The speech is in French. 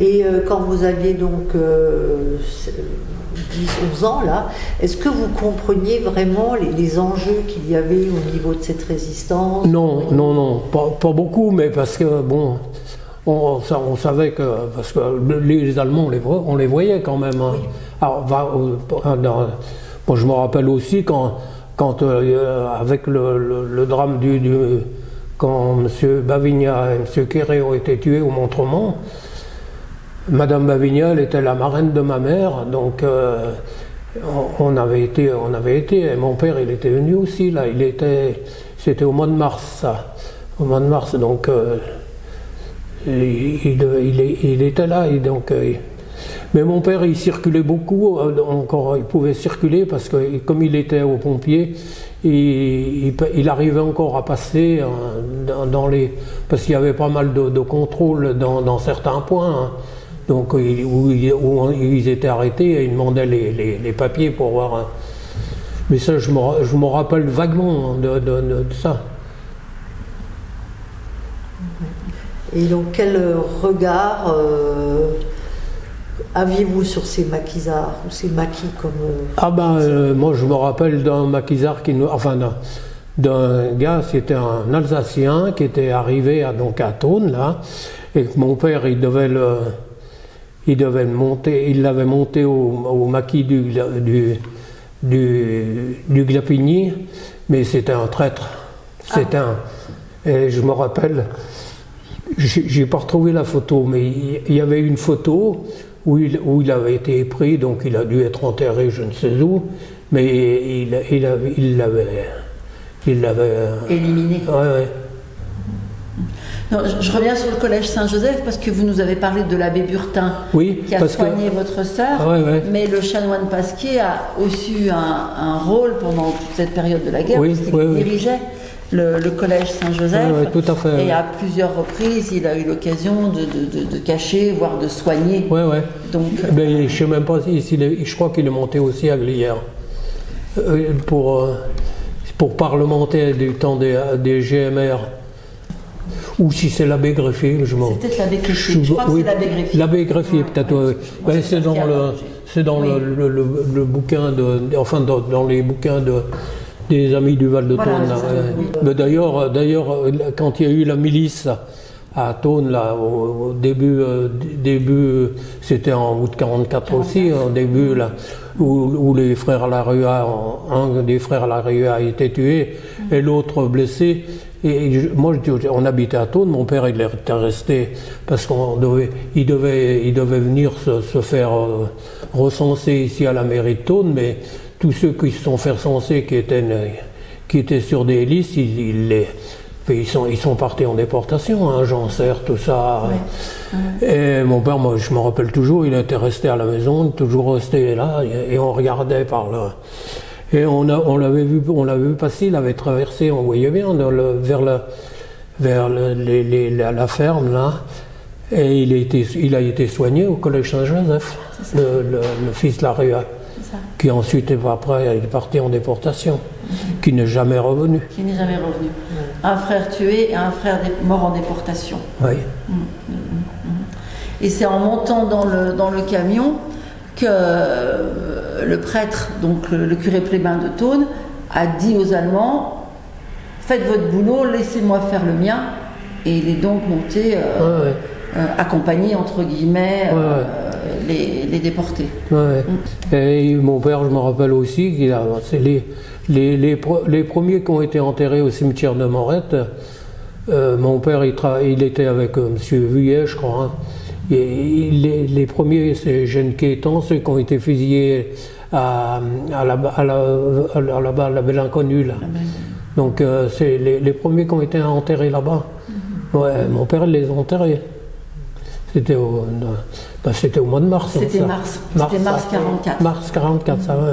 Et quand vous aviez donc 10-11 ans, là, est-ce que vous compreniez vraiment les enjeux qu'il y avait au niveau de cette résistance? Non, pas beaucoup, mais parce que, bon, on savait que, parce que les Allemands, on les voyait quand même. Hein. Oui. Alors, moi, je me rappelle aussi quand avec le drame quand M. Bavignat et M. Quéré ont été tués au Montremont, Madame Bavignat, elle était la marraine de ma mère, donc on avait été, et mon père, il était venu aussi, là, c'était au mois de mars, ça, au mois de mars, donc il était là, et donc, mais mon père, il circulait beaucoup, encore, il pouvait circuler, parce que comme il était aux pompiers, il arrivait encore à passer parce qu'il y avait pas mal de contrôles dans certains points, hein. Donc où ils étaient arrêtés et ils demandaient les papiers pour voir. Mais ça, je me rappelle vaguement de ça. Et donc quel regard aviez-vous sur ces maquisards ou ces maquis comme moi je me rappelle d'un maquisard d'un gars, c'était un Alsacien qui était arrivé à Thônes là, et que mon père il l'avait monté au maquis du Glapigny, mais c'était un traître. Et je me rappelle, j'ai pas retrouvé la photo, mais il y avait une photo où il avait été pris, donc il a dû être enterré je ne sais où, mais il l'avait éliminé. Ouais. Non, je reviens sur le collège Saint-Joseph parce que vous nous avez parlé de l'abbé Burtin qui a soigné votre sœur, mais le chanoine Pasquier a aussi eu un rôle pendant toute cette période de la guerre parce qu'il dirigeait le collège Saint-Joseph tout à fait, et à plusieurs reprises il a eu l'occasion de cacher, voire de soigner. Donc, mais je sais même pas je crois qu'il est monté aussi à Glières pour parlementer du temps des GMR. Ou si c'est l'abbé Greffier, c'est peut-être l'abbé Greffier, je crois que c'est l'abbé Greffier. L'abbé Greffier, peut-être, c'est dans le bouquin dans les bouquins des Amis du Val de Thônes. Mais d'ailleurs, quand il y a eu la milice à Thônes, là, au début, c'était en août 44 aussi, au début, là, où les frères Larue, un des frères Larue a été tué et l'autre blessé. Et moi, on habitait à Thônes, mon père il était resté parce il devait venir se faire recenser ici à la mairie de Thônes, mais tous ceux qui se sont fait recenser, qui étaient sur des listes, ils sont partis en déportation, hein, Jean Serre, tout ça. Et mon père, moi, je me rappelle toujours, il était resté à la maison, toujours resté là, et on regardait par là. Et on l'avait vu passer, il avait traversé, on voyait bien, vers la ferme, là. Et il a été soigné au collège Saint-Joseph, le fils Larue, qui ensuite, après, est parti en déportation, qui n'est jamais revenu. Un frère tué et un frère mort en déportation. Oui. Et c'est en montant dans le camion que le prêtre, donc le curé plébin de Thônes, a dit aux Allemands « Faites votre boulot, laissez-moi faire le mien ». Et il est donc monté, accompagné, entre guillemets, les déportés. Et mon père, je me rappelle aussi, c'est les premiers qui ont été enterrés au cimetière de Morette. Mon père, il était avec M. Vuillet, je crois, hein. Et les premiers, c'est Jeanne Quétan, ceux qui ont été fusillés à la Belle Inconnue, là. Donc c'est les premiers qui ont été enterrés là-bas. Mon père les a enterrés. C'était au mois de mars. C'était mars 44. Mars 44, ça va.